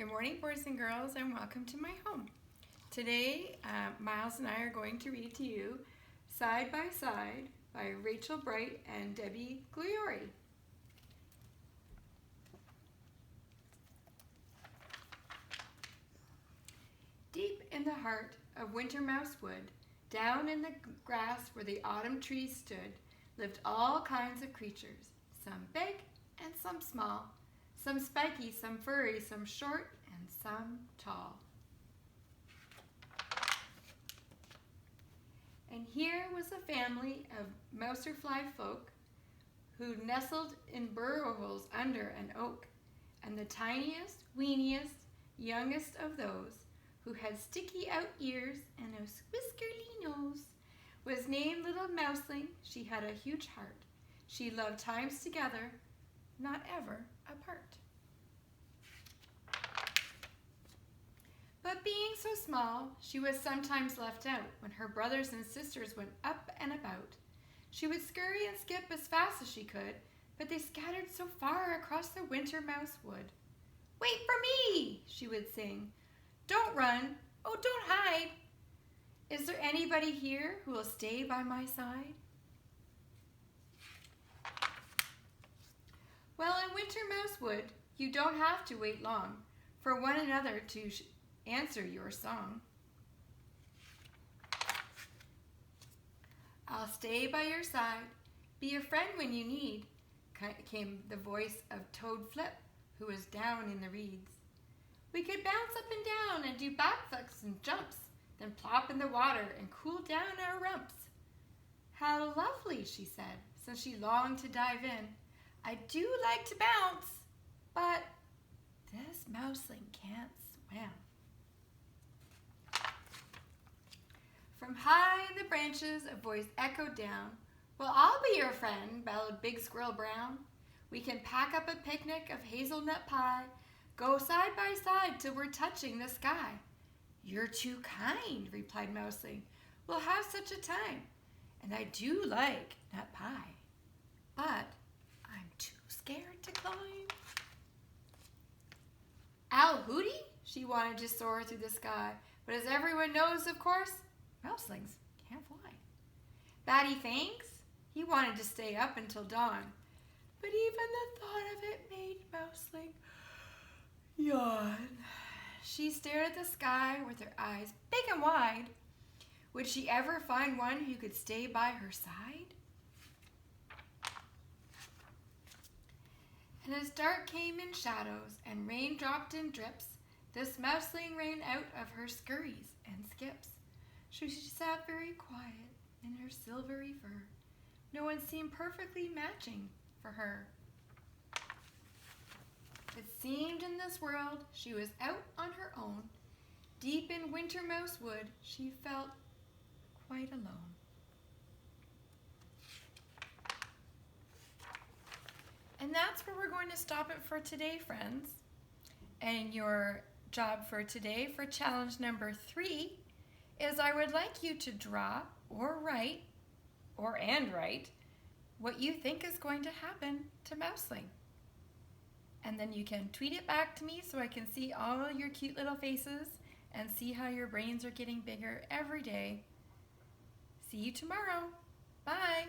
Good morning, boys and girls, and welcome to my home. Today, Miles and I are going to read to you Side by Side by Rachel Bright and Debbie Gliori. Deep in the heart of Wintermouse Wood, down in the grass where the autumn trees stood, lived all kinds of creatures, some big and some small, some spiky, some furry, some short, and some tall. And here was a family of mouserfly folk who nestled in burrow holes under an oak, and the tiniest, weeniest, youngest of those, who had sticky out ears and a whiskerly nose, was named Little Mouseling. She had a huge heart. She loved times together, not ever apart. But being so small, she was sometimes left out when her brothers and sisters went up and about. She would scurry and skip as fast as she could, but they scattered so far across the Wintermouse Wood. "Wait for me," she would sing. "Don't run. Oh, don't hide. Is there anybody here who will stay by my side?" Well, in Wintermouse Wood, you don't have to wait long for one another to answer your song. "I'll stay by your side, be a friend when you need," came the voice of Toad Flip, who was down in the reeds. "We could bounce up and down and do backflips and jumps, then plop in the water and cool down our rumps." "How lovely," she said, since she longed to dive in. "I do like to bounce, but this mouseling can't swim." From high in the branches a voice echoed down. "Well, I'll be your friend," bellowed Big Squirrel Brown. "We can pack up a picnic of hazelnut pie, go side by side till we're touching the sky." "You're too kind," replied Mouseling. "We'll have such a time. And I do like nut pie, but I'm too scared to climb." Owl Hooty, she wanted to soar through the sky, but as everyone knows, of course, mouselings can't fly. Batty Fangs, he wanted to stay up until dawn, but even the thought of it made Mouseling yawn. She stared at the sky with her eyes big and wide. Would she ever find one who could stay by her side? And as dark came in shadows and rain dropped in drips, this mouseling ran out of her scurries and skips. She sat very quiet in her silvery fur. No one seemed perfectly matching for her. It seemed in this world she was out on her own. Deep in Wintermouse Wood, she felt quite alone. And that's where we're going to stop it for today, friends. And your job for today, for challenge number 3, is I would like you to draw or write, and write, what you think is going to happen to Mouseling. And then you can tweet it back to me so I can see all your cute little faces and see how your brains are getting bigger every day. See you tomorrow. Bye.